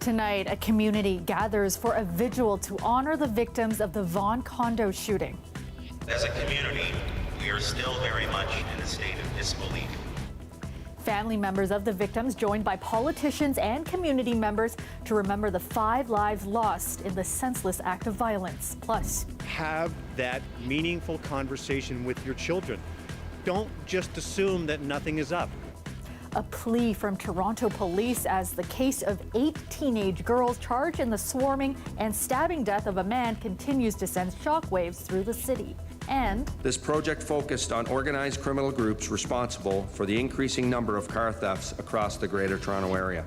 Tonight, a community gathers for a vigil to honor the victims of the Vaughan condo shooting. As a community, we are still very much in a state of disbelief. Family members of the victims joined by politicians and community members to remember the 5 lives lost in the senseless act of violence. Plus, have that meaningful conversation with your children. Don't just assume that nothing is up. a plea from Toronto police as the case of 8 teenage girls charged in the swarming and stabbing death of a man continues to send shockwaves through the city. And this project focused on organized criminal groups responsible for the increasing number of car thefts across the Greater Toronto Area.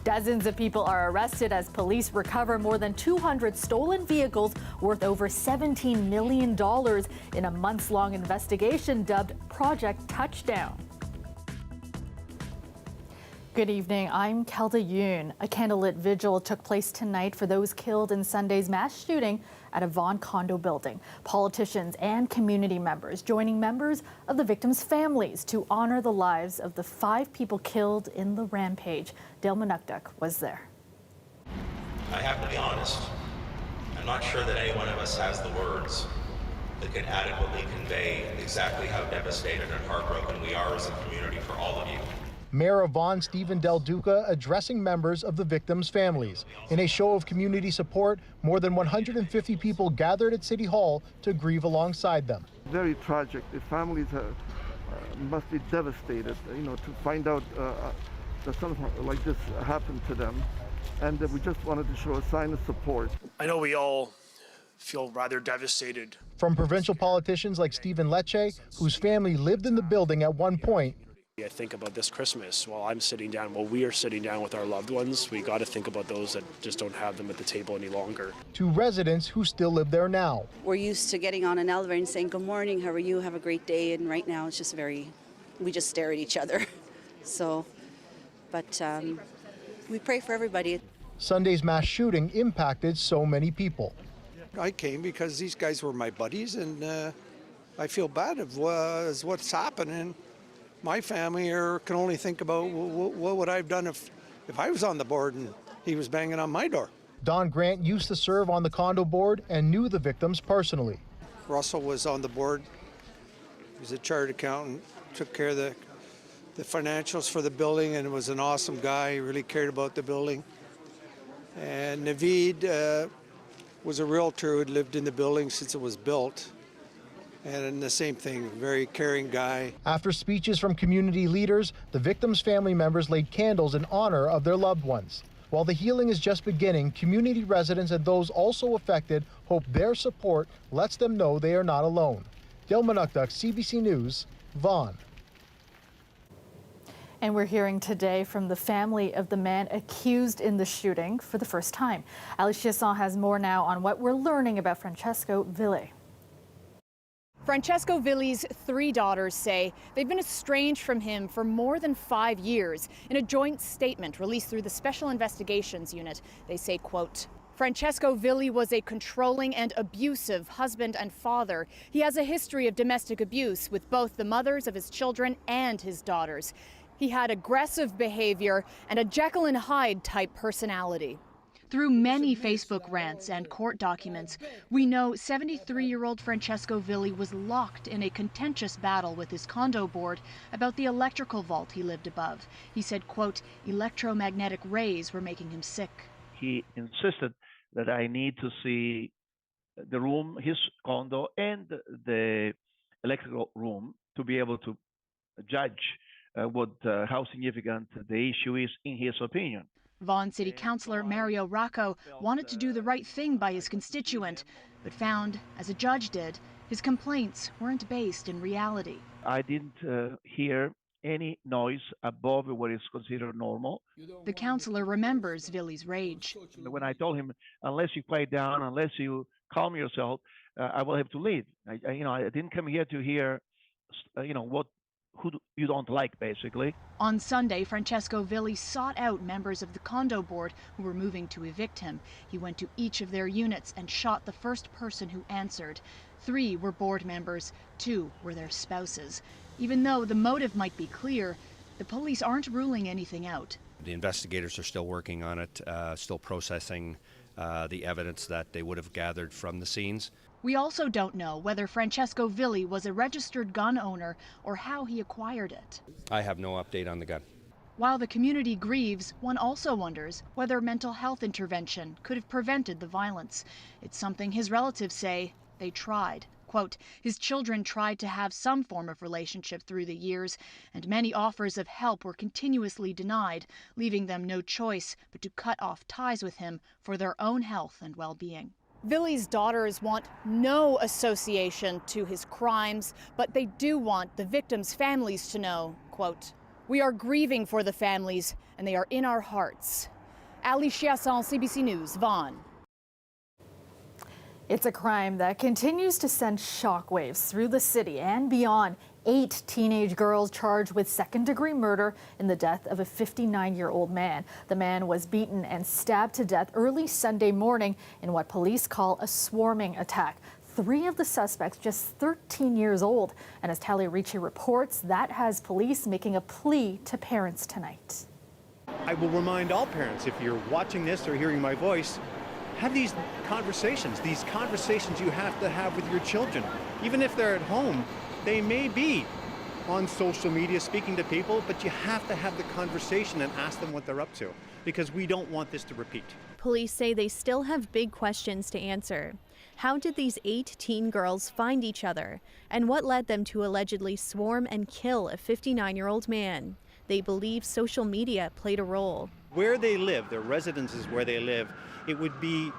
Dozens of people are arrested as police recover more than 200 stolen vehicles worth over $17 million in a months-long investigation dubbed Project Touchdown. Good evening, I'm Kelda Yoon. A candlelit vigil took place tonight for those killed in Sunday's mass shooting at a Vaughan condo building. Politicians and community members joining members of the victims' families to honor the lives of the 5 people killed in the rampage. Dale Manukduk was there. I have to be honest, I'm not sure that any one of us has the words that can adequately convey exactly how devastated and heartbroken we are as a community for all of you. Mayor of Vaughan, Stephen Del Duca, addressing members of the victims' families. In a show of community support, more than 150 people gathered at City Hall to grieve alongside them. Very tragic. The families must be devastated, to find out that something like this happened to them. And we just wanted to show a sign of support. I know we all feel rather devastated. From provincial politicians like Stephen Lecce, whose family lived in the building at one point. I think about this Christmas while we are sitting down with our loved ones. We got to think about those that just don't have them at the table any longer. To residents who still live there now. We're used to getting on an elevator and saying, good morning, how are you, have a great day, and right now it's just we just stare at each other. But we pray for everybody. Sunday's mass shooting impacted so many people. I came because these guys were my buddies, and I feel bad of what's happening. My family can only think about what would I have done if I was on the board and he was banging on my door. Don Grant used to serve on the condo board and knew the victims personally. Russell was on the board. He was a chartered accountant, took care of the financials for the building, and was an awesome guy. He really cared about the building. And Naveed was a realtor who had lived in the building since it was built. And the same thing, very caring guy. After speeches from community leaders, the victims' family members laid candles in honor of their loved ones. While the healing is just beginning, community residents and those also affected hope their support lets them know they are not alone. Dale Manukduk, CBC News, Vaughan. And we're hearing today from the family of the man accused in the shooting for the first time. Ali Chiasson has more now on what we're learning about Francesco Ville. Francesco Ville's 3 daughters say they've been estranged from him for more than 5 years. In a joint statement released through the Special Investigations Unit, they say, quote, Francesco Ville was a controlling and abusive husband and father. He has a history of domestic abuse with both the mothers of his children and his daughters. He had aggressive behavior and a Jekyll and Hyde type personality. Through many Facebook rants and court documents, we know 73-year-old Francesco Ville was locked in a contentious battle with his condo board about the electrical vault he lived above. He said, quote, electromagnetic rays were making him sick. He insisted that I need to see the room, his condo, and the electrical room to be able to judge how significant the issue is in his opinion. Vaughan City Councillor Mario Rocco wanted to do the right thing by his constituent, but found, as a judge did, his complaints weren't based in reality. I didn't hear any noise above what is considered normal. The councillor remembers Ville's rage. When I told him, unless you quiet down, unless you calm yourself, I will have to leave. I didn't come here to hear, who you don't like, basically. On Sunday, Francesco Ville sought out members of the condo board who were moving to evict him. He went to each of their units and shot the first person who answered. 3 were board members, 2 were their spouses. Even though the motive might be clear, the police aren't ruling anything out. The investigators are still working on it, still processing the evidence that they would have gathered from the scenes. We also don't know whether Francesco Villi was a registered gun owner or how he acquired it. I have no update on the gun. While the community grieves, one also wonders whether mental health intervention could have prevented the violence. It's something his relatives say they tried. Quote, his children tried to have some form of relationship through the years, and many offers of help were continuously denied, leaving them no choice but to cut off ties with him for their own health and well-being. Villi's daughters want no association to his crimes, but they do want the victims' families to know, quote, we are grieving for the families, and they are in our hearts. Ali Chiasson, CBC News, Vaughan. It's a crime that continues to send shockwaves through the city and beyond. 8 teenage girls charged with second-degree murder in the death of a 59-year-old man. The man was beaten and stabbed to death early Sunday morning in what police call a swarming attack. 3 of the suspects just 13 years old. And as Talia Ricci reports, that has police making a plea to parents tonight. I will remind all parents, if you're watching this or hearing my voice, have these conversations you have to have with your children. Even if they're at home, they may be on social media speaking to people, but you have to have the conversation and ask them what they're up to, because we don't want this to repeat. Police say they still have big questions to answer. How did these 8 teen girls find each other? And what led them to allegedly swarm and kill a 59-year-old man? They believe social media played a role. Where they live, their residences where they live, it would be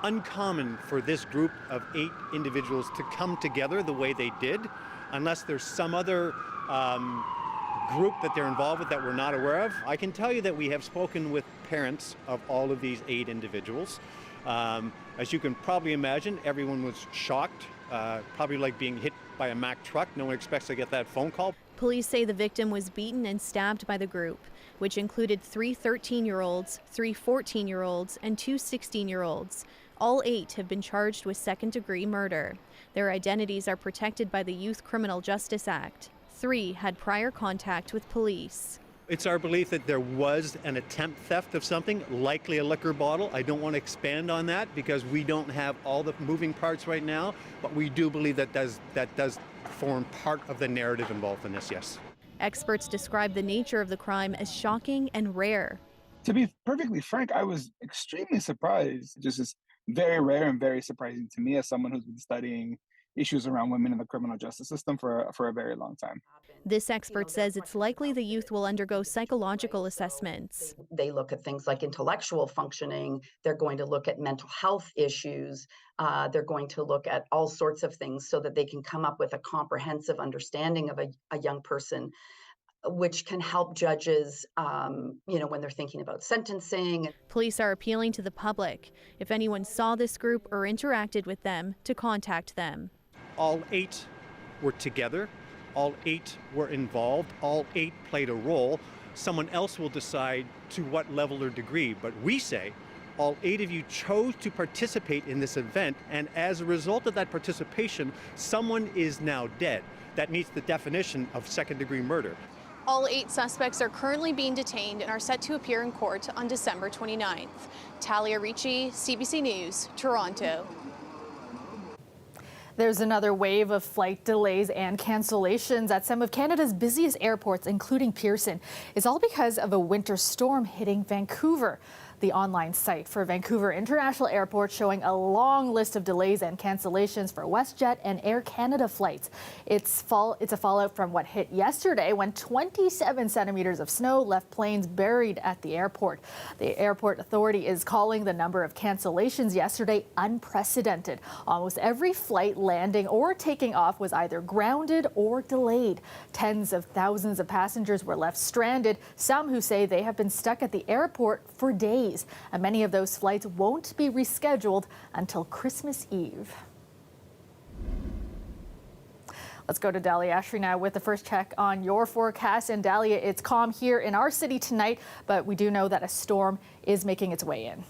uncommon for this group of 8 individuals to come together the way they did, unless there's some other group that they're involved with that we're not aware of. I can tell you that we have spoken with parents of all of these 8 individuals. As you can probably imagine, everyone was shocked, probably like being hit by a Mack truck. No one expects to get that phone call. Police say the victim was beaten and stabbed by the group, which included 3 13-year-olds, 3 14-year-olds, and 2 16-year-olds. All 8 have been charged with second-degree murder. Their identities are protected by the Youth Criminal Justice Act. 3 had prior contact with police. It's our belief that there was an attempt theft of something, likely a liquor bottle. I don't want to expand on that because we don't have all the moving parts right now, but we do believe that does form part of the narrative involved in this, yes. Experts describe the nature of the crime as shocking and rare. To be perfectly frank, I was extremely surprised. Just as very rare and very surprising to me as someone who's been studying issues around women in the criminal justice system for a very long time. This expert says it's likely the youth will undergo psychological assessments. They look at things like intellectual functioning. They're going to look at mental health issues. They're going to look at all sorts of things so that they can come up with a comprehensive understanding of a young person, which can help judges, when they're thinking about sentencing. Police are appealing to the public, if anyone saw this group or interacted with them, to contact them. All 8 were together. All 8 were involved. All 8 played a role. Someone else will decide to what level or degree, but we say all 8 of you chose to participate in this event, and as a result of that participation, someone is now dead. That meets the definition of second-degree murder. All 8 suspects are currently being detained and are set to appear in court on December 29th. Talia Ricci, CBC News, Toronto. There's another wave of flight delays and cancellations at some of Canada's busiest airports, including Pearson. It's all because of a winter storm hitting Vancouver. The online site for Vancouver International Airport showing a long list of delays and cancellations for WestJet and Air Canada flights. It's a fallout from what hit yesterday when 27 centimeters of snow left planes buried at the airport. The airport authority is calling the number of cancellations yesterday unprecedented. Almost every flight landing or taking off was either grounded or delayed. Tens of thousands of passengers were left stranded, some who say they have been stuck at the airport for days. And many of those flights won't be rescheduled until Christmas Eve. Let's go to Dahlia Ashry now with the first check on your forecast. And Dahlia, it's calm here in our city tonight, but we do know that a storm is making its way in.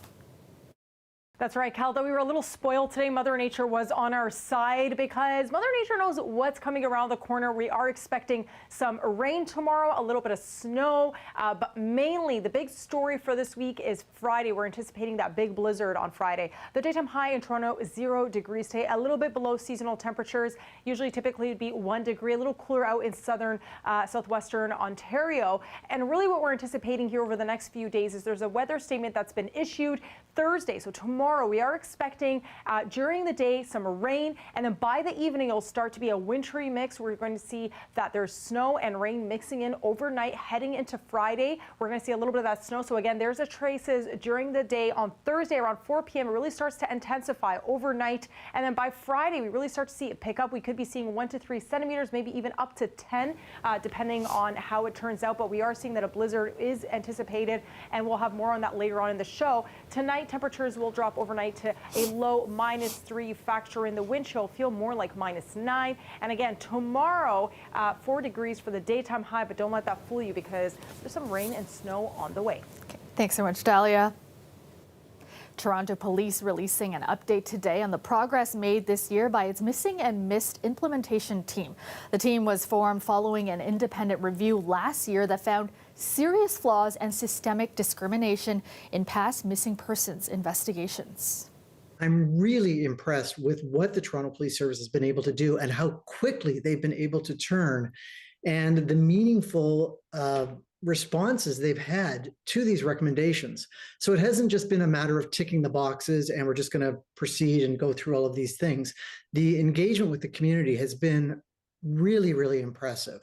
That's right, Cal. Though we were a little spoiled today, Mother Nature was on our side because Mother Nature knows what's coming around the corner. We are expecting some rain tomorrow, a little bit of snow, but mainly the big story for this week is Friday. We're anticipating that big blizzard on Friday. The daytime high in Toronto is 0 degrees today, a little bit below seasonal temperatures. Usually, typically, it'd be 1 degree, a little cooler out in southwestern Ontario. And really what we're anticipating here over the next few days is there's a weather statement that's been issued Thursday. So tomorrow we are expecting during the day some rain, and then by the evening it'll start to be a wintry mix. We're going to see that there's snow and rain mixing in overnight heading into Friday. We're going to see a little bit of that snow. So again, there's a traces during the day. On Thursday around 4 p.m. it really starts to intensify overnight, and then by Friday we really start to see it pick up. We could be seeing 1 to 3 centimeters, maybe even up to 10, depending on how it turns out. But we are seeing that a blizzard is anticipated, and we'll have more on that later on in the show. Tonight temperatures will drop overnight to a low -3. Factor in the wind chill, feel more like -9. And again, tomorrow 4 degrees for the daytime high, but don't let that fool you because there's some rain and snow on the way. Okay. Thanks so much, Dahlia. Toronto Police releasing an update today on the progress made this year by its Missing and Missed implementation team. The team was formed following an independent review last year that found serious flaws and systemic discrimination in past missing persons investigations. I'm really impressed with what the Toronto Police Service has been able to do and how quickly they've been able to turn, and the meaningful responses they've had to these recommendations. So it hasn't just been a matter of ticking the boxes and we're just going to proceed and go through all of these things. The engagement with the community has been really, really impressive.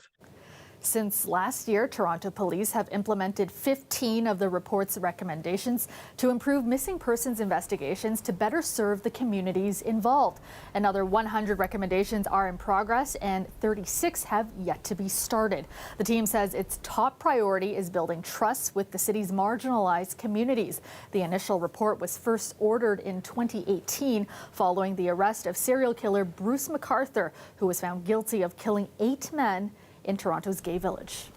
Since last year, Toronto Police have implemented 15 of the report's recommendations to improve missing persons investigations to better serve the communities involved. Another 100 recommendations are in progress and 36 have yet to be started. The team says its top priority is building trust with the city's marginalized communities. The initial report was first ordered in 2018 following the arrest of serial killer Bruce McArthur, who was found guilty of killing 8 men in Toronto's gay village.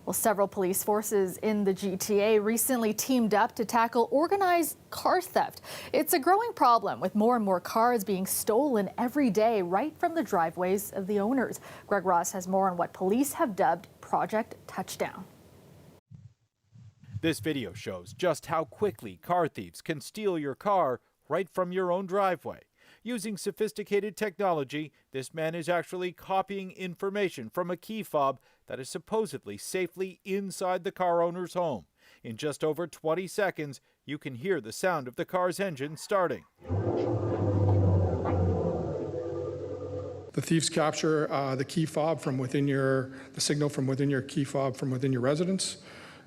Well, several police forces in the GTA recently teamed up to tackle organized car theft. It's a growing problem with more and more cars being stolen every day right from the driveways of the owners. Greg Ross has more on what police have dubbed Project Touchdown. This video shows just how quickly car thieves can steal your car right from your own driveway. Using sophisticated technology, this man is actually copying information from a key fob that is supposedly safely inside the car owner's home. In just over 20 seconds, you can hear the sound of the car's engine starting. The thieves capture the key fob from within the signal from within your key fob from within your residence.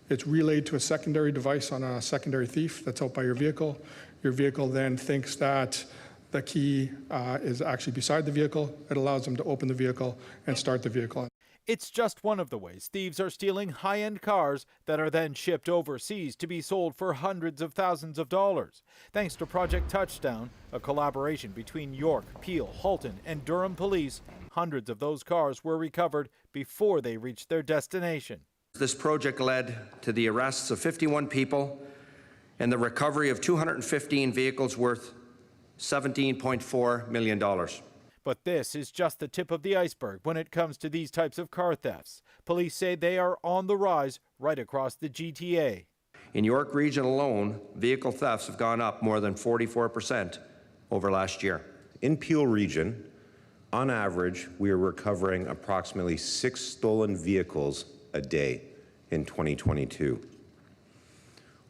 It's relayed to a secondary device on a secondary thief that's out by your vehicle. Your vehicle then thinks that the key is actually beside the vehicle. It allows them to open the vehicle and start the vehicle. It's just one of the ways thieves are stealing high-end cars that are then shipped overseas to be sold for hundreds of thousands of dollars. Thanks to Project Touchdown, a collaboration between York, Peel, Halton, and Durham police, hundreds of those cars were recovered before they reached their destination. This project led to the arrests of 51 people and the recovery of 215 vehicles worth $17.4 million. But this is just the tip of the iceberg when it comes to these types of car thefts. Police say they are on the rise right across the GTA. In York Region alone, vehicle thefts have gone up more than 44% over last year. In Peel Region, on average, we are recovering approximately 6 stolen vehicles a day in 2022.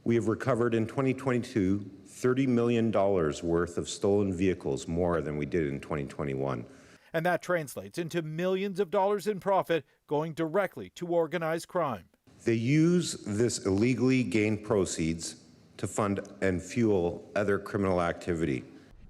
We have recovered in 2022 $30 million worth of stolen vehicles, more than we did in 2021. And that translates into millions of dollars in profit going directly to organized crime. They use this illegally gained proceeds to fund and fuel other criminal activity.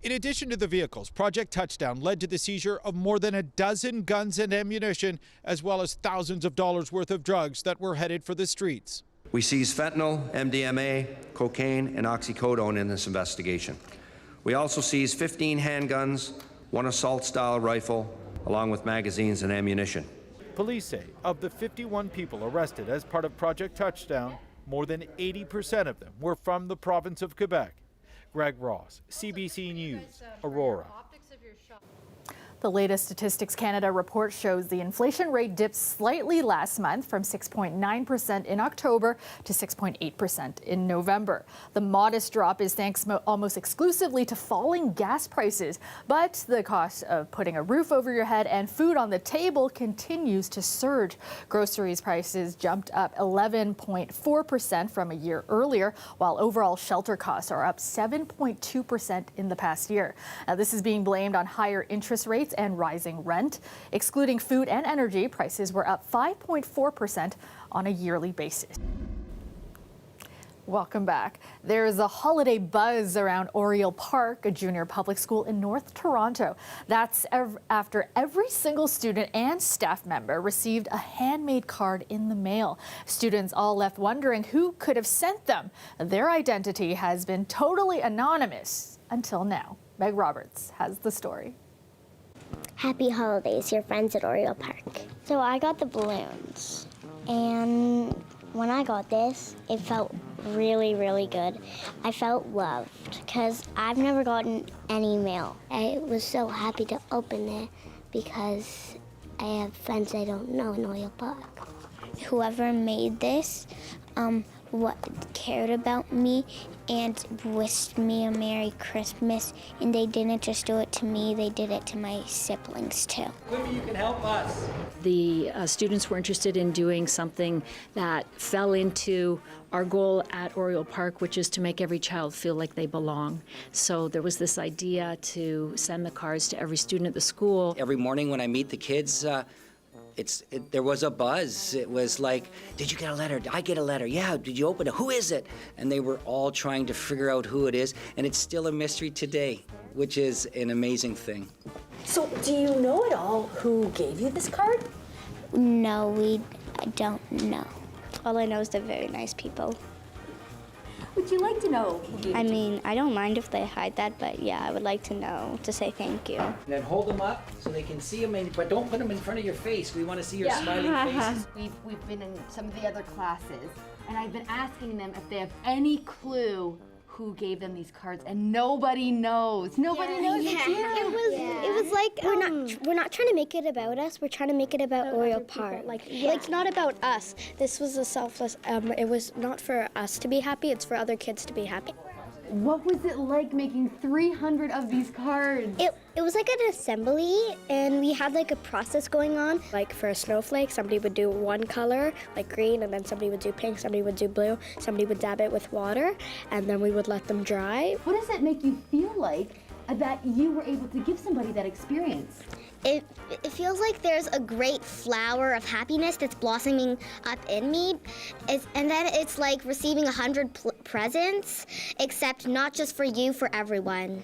In addition to the vehicles, Project Touchdown led to the seizure of more than a dozen guns and ammunition, as well as thousands of dollars worth of drugs that were headed for the streets. We seized fentanyl, MDMA, cocaine, and oxycodone in this investigation. We also seized 15 handguns, 1 assault-style rifle, along with magazines and ammunition. Police say of the 51 people arrested as part of Project Touchdown, more than 80% of them were from the province of Quebec. Greg Ross, CBC News, Aurora. The latest Statistics Canada report shows the inflation rate dipped slightly last month from 6.9% in October to 6.8% in November. The modest drop is thanks almost exclusively to falling gas prices, but the cost of putting a roof over your head and food on the table continues to surge. Groceries prices jumped up 11.4% from a year earlier, while overall shelter costs are up 7.2% in the past year. Now, this is being blamed on higher interest rates and rising rent. Excluding food and energy, prices were up 5.4% on a yearly basis. Welcome back. There is a holiday buzz around Oriole Park, a junior public school in North Toronto. That's after every single student and staff member received a handmade card in the mail. Students all left wondering who could have sent them. Their identity has been totally anonymous until now. Meg Roberts has the story. Happy holidays, your friends at Oriole Park. So I got the balloons, and when I got this, it felt really, really good. I felt loved because I've never gotten any mail. I was so happy to open it because I have friends I don't know in Oriole Park. Whoever made this cared about me and wished me a Merry Christmas, and they didn't just do it to me, they did it to my siblings too. Maybe you can help us. The students were interested in doing something that fell into our goal at Oriole Park, which is to make every child feel like they belong. So there was this idea to send the cards to every student at the school. Every morning when I meet the kids, there was a buzz. It was like, did you get a letter? Did I get a letter? Yeah, did you open it? Who is it? And they were all trying to figure out who it is, and it's still a mystery today, which is an amazing thing. So, do you know at all who gave you this card? No, we don't know. All I know is they're very nice people. Would you like to know who gave it? I mean, I don't mind if they hide that, but yeah, I would like to know, to say thank you. And then hold them up so they can see them, but don't put them in front of your face. We want to see your smiling faces. We've been in some of the other classes, and I've been asking them if they have any clue who gave them these cards, and nobody knows. Nobody knows it's you. It was like we're not trying to make it about us. We're trying to make it about Oriole Park. Like it's not about us. This was a selfless. It was not for us to be happy. It's for other kids to be happy. What was it like making 300 of these cards? It was like an assembly, and we had like a process going on. Like for a snowflake, somebody would do one color, like green, and then somebody would do pink, somebody would do blue, somebody would dab it with water, and then we would let them dry. What does it make you feel like that you were able to give somebody that experience? It feels like there's a great flower of happiness that's blossoming up in me. And then it's like receiving 100 presents, except not just for you, for everyone.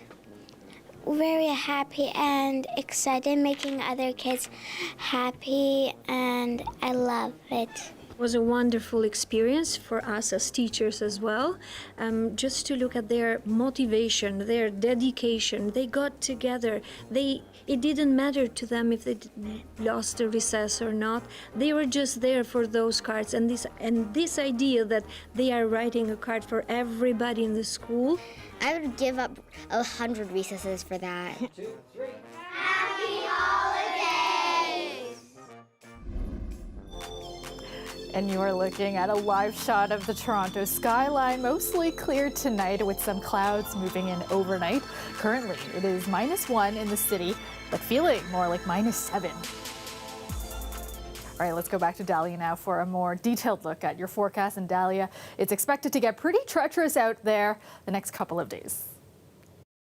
Very happy and excited, making other kids happy, and I love it. It was a wonderful experience for us as teachers as well, just to look at their motivation, their dedication. They got together. It didn't matter to them if they lost the recess or not. They were just there for those cards, and this idea that they are writing a card for everybody in the school. I would give up 100 recesses for that. 2, 3. Happy holidays! And you are looking at a live shot of the Toronto skyline, mostly clear tonight with some clouds moving in overnight. Currently, it is -1 in the city, but feeling more like -7. All right, let's go back to Dahlia now for a more detailed look at your forecast. And Dahlia, it's expected to get pretty treacherous out there the next couple of days.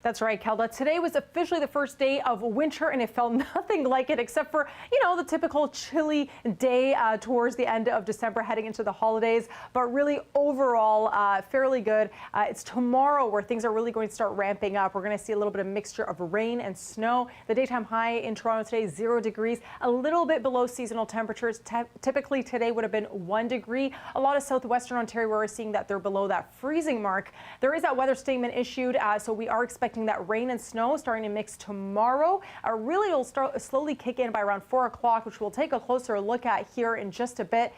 That's right, Kelda. Today was officially the first day of winter, and it felt nothing like it except for, the typical chilly day towards the end of December heading into the holidays. But really overall, fairly good. It's tomorrow where things are really going to start ramping up. We're going to see a little bit of mixture of rain and snow. The daytime high in Toronto today is 0 degrees, a little bit below seasonal temperatures. Typically today would have been 1 degree. A lot of southwestern Ontario, we're seeing that they're below that freezing mark. There is that weather statement issued, so we are expecting expecting that rain and snow starting to mix tomorrow. Really, it'll start slowly kick in by around 4 o'clock, which we'll take a closer look at here in just a bit.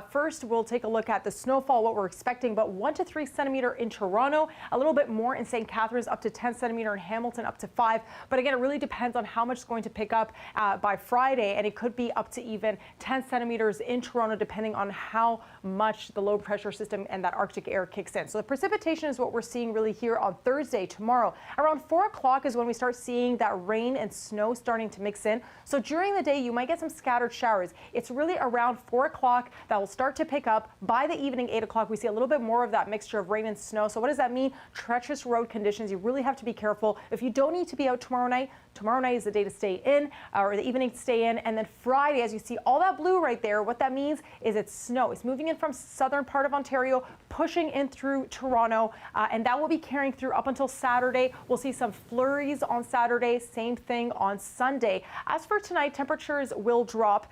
First, we'll take a look at the snowfall, what we're expecting, but 1 to 3 centimeter in Toronto, a little bit more in St. Catharines, up to 10 centimeter in Hamilton, up to 5. But again, it really depends on how much it's going to pick up by Friday, and it could be up to even 10 centimeters in Toronto, depending on how much the low pressure system and that Arctic air kicks in. So the precipitation is what we're seeing really here on Thursday, tomorrow. Around 4 o'clock is when we start seeing that rain and snow starting to mix in. So during the day, you might get some scattered showers. It's really around 4 o'clock that will start to pick up. By the evening, 8 o'clock, we see a little bit more of that mixture of rain and snow. So what does that mean? Treacherous road conditions. You really have to be careful. If you don't need to be out tomorrow night is the day to stay in, or the evening to stay in. And then Friday, as you see all that blue right there, what that means is it's snow. It's moving in from southern part of Ontario, pushing in through Toronto, and that will be carrying through up until Saturday. We'll see some flurries on Saturday, same thing on Sunday. As for tonight, temperatures will drop,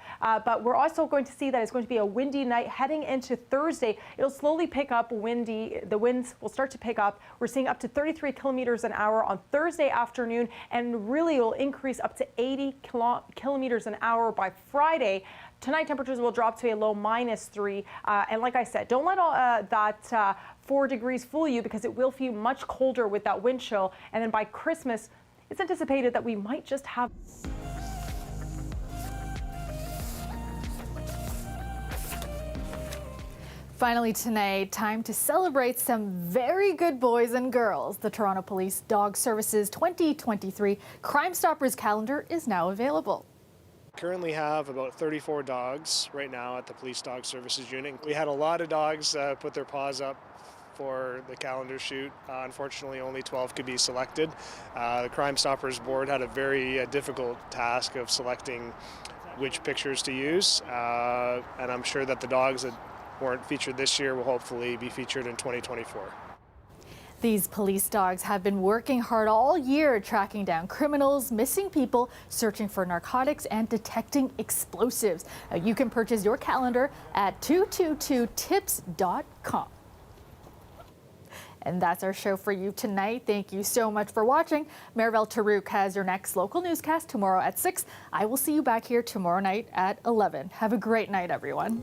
but we're also going to see that it's going to be a windy night heading into Thursday. It'll slowly pick up windy. The winds will start to pick up. We're seeing up to 33 kilometers an hour on Thursday afternoon, and really will increase up to 80 kilometers an hour by Friday. Tonight, temperatures will drop to a low -3. And like I said, don't let that 4 degrees fool you, because it will feel much colder with that wind chill. And then by Christmas, it's anticipated that we might just have... Finally tonight, time to celebrate some very good boys and girls. The Toronto Police Dog Services 2023 Crime Stoppers calendar is now available. Currently have about 34 dogs right now at the Police Dog Services unit. We had a lot of dogs put their paws up for the calendar shoot. Unfortunately, only 12 could be selected. The Crime Stoppers board had a very difficult task of selecting which pictures to use, and I'm sure that the dogs that weren't featured this year will hopefully be featured in 2024. These police dogs have been working hard all year tracking down criminals, missing people, searching for narcotics, and detecting explosives. You can purchase your calendar at 222tips.com. And that's our show for you tonight. Thank you so much for watching. Maribel Tarouk has your next local newscast tomorrow at 6. I will see you back here tomorrow night at 11. Have a great night, everyone.